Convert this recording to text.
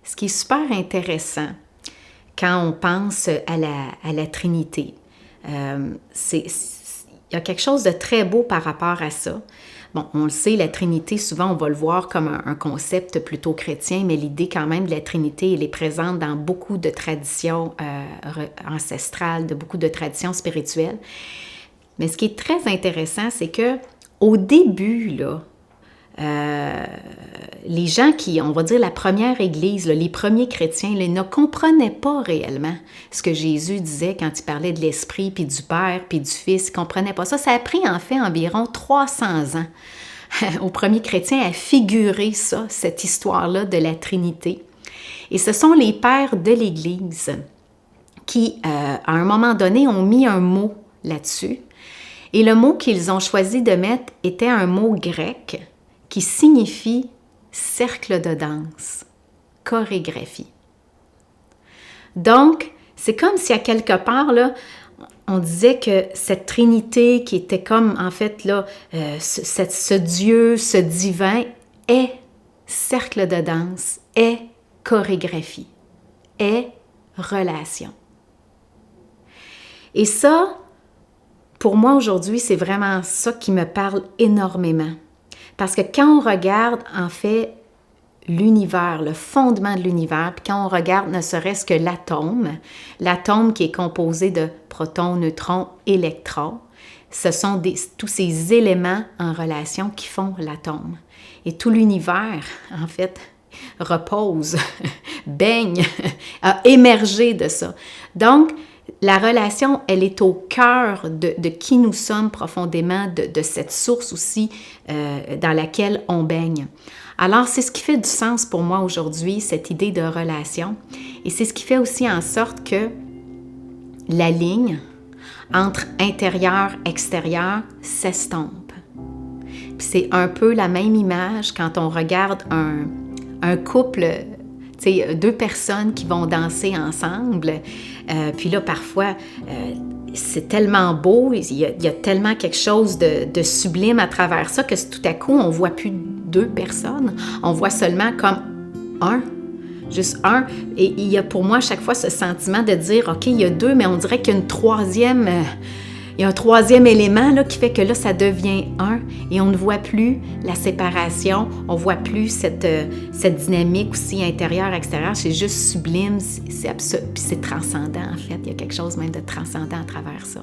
ce qui est super intéressant quand on pense à la Trinité. Il y a quelque chose de très beau par rapport à ça. Bon, on le sait, la Trinité, souvent, on va le voir comme un concept plutôt chrétien, mais l'idée quand même de la Trinité, elle est présente dans beaucoup de traditions ancestrales, de beaucoup de traditions spirituelles. Mais ce qui est très intéressant, c'est que au début, là, les gens qui, on va dire la première Église, là, les premiers chrétiens, là, ne comprenaient pas réellement ce que Jésus disait quand il parlait de l'Esprit, puis du Père, puis du Fils. Ils ne comprenaient pas ça. Ça a pris en fait environ 300 ans aux premiers chrétiens à figurer ça, cette histoire-là de la Trinité. Et ce sont les pères de l'Église qui, à un moment donné, ont mis un mot là-dessus. Et le mot qu'ils ont choisi de mettre était un mot grec qui signifie cercle de danse, chorégraphie. Donc, c'est comme si à quelque part, là, on disait que cette Trinité qui était comme, en fait, là, ce Dieu, ce divin, est cercle de danse, est chorégraphie, est relation. Et ça, pour moi aujourd'hui, c'est vraiment ça qui me parle énormément. Parce que quand on regarde, en fait, l'univers, le fondement de l'univers, puis quand on regarde ne serait-ce que l'atome qui est composé de protons, neutrons, électrons, ce sont tous ces éléments en relation qui font l'atome. Et tout l'univers, en fait, repose, baigne, a émergé de ça. Donc, la relation, elle est au cœur de qui nous sommes profondément, de cette source aussi dans laquelle on baigne. Alors, c'est ce qui fait du sens pour moi aujourd'hui, cette idée de relation. Et c'est ce qui fait aussi en sorte que la ligne entre intérieur et extérieur s'estompe. Puis c'est un peu la même image quand on regarde un couple, tu sais, deux personnes qui vont danser ensemble. Puis là, parfois, c'est tellement beau, il y a tellement quelque chose de sublime à travers ça que tout à coup, on ne voit plus deux personnes, on voit seulement comme juste un. Et il y a pour moi à chaque fois ce sentiment de dire, OK, il y a deux, mais on dirait qu'il y a il y a un troisième élément là, qui fait que là, ça devient un et on ne voit plus la séparation, on ne voit plus cette dynamique aussi intérieure-extérieure. C'est juste sublime, c'est absurde, puis c'est transcendant en fait. Il y a quelque chose même de transcendant à travers ça.